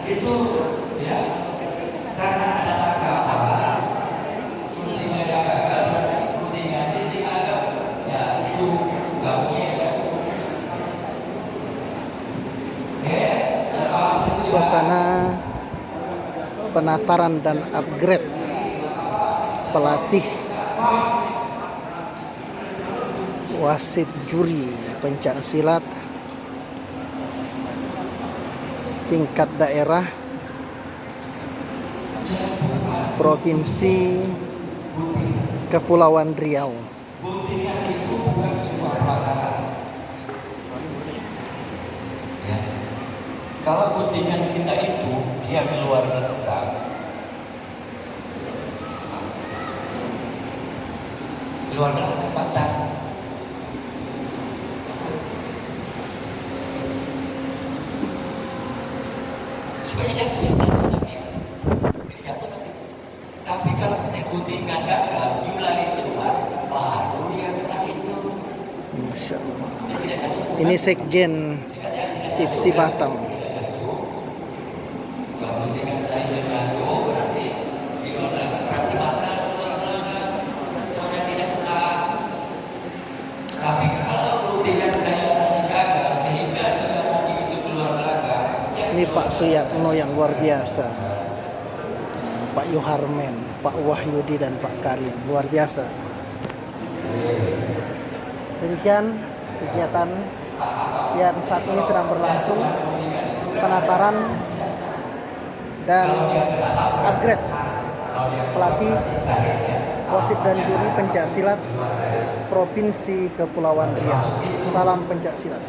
itu ya karena ada tanggapan rutinnya yang gagal berarti rutinnya ini agak jatuh kamu ya jatuh. Suasana penataran dan upgrade pelatih wasit juri pencak silat tingkat daerah Provinsi Kepulauan Riau. Guntingan itu bukan sebuah pelanggaran. Ya. Kalau guntingan kita itu dia keluar rentang, keluar batang, sebenarnya jatuh ya jatuh tapi ini jatuh tapi kalau kena guntingan gagal diulangi keluar baru dia kena itu. Masya Allah. Dia tidak jatuh. Ini Sekjen Tipsi Batam. Kalau guntingan saya jatuh berarti di luar belakang berarti bakal keluar belakang soalnya tidak sah. Tapi kalau guntingan saya gagal sehingga dia nanti itu keluar belakang ya Ini Pak Suyatno yang luar biasa, Pak Yuharmen, Pak Wahyudi dan Pak Karim, luar biasa. Demikian kegiatan yang saat ini sedang berlangsung, penataran dan upgrade pelatih wasit dan juri pencak silat Provinsi Kepulauan Riau. Salam pencak silat.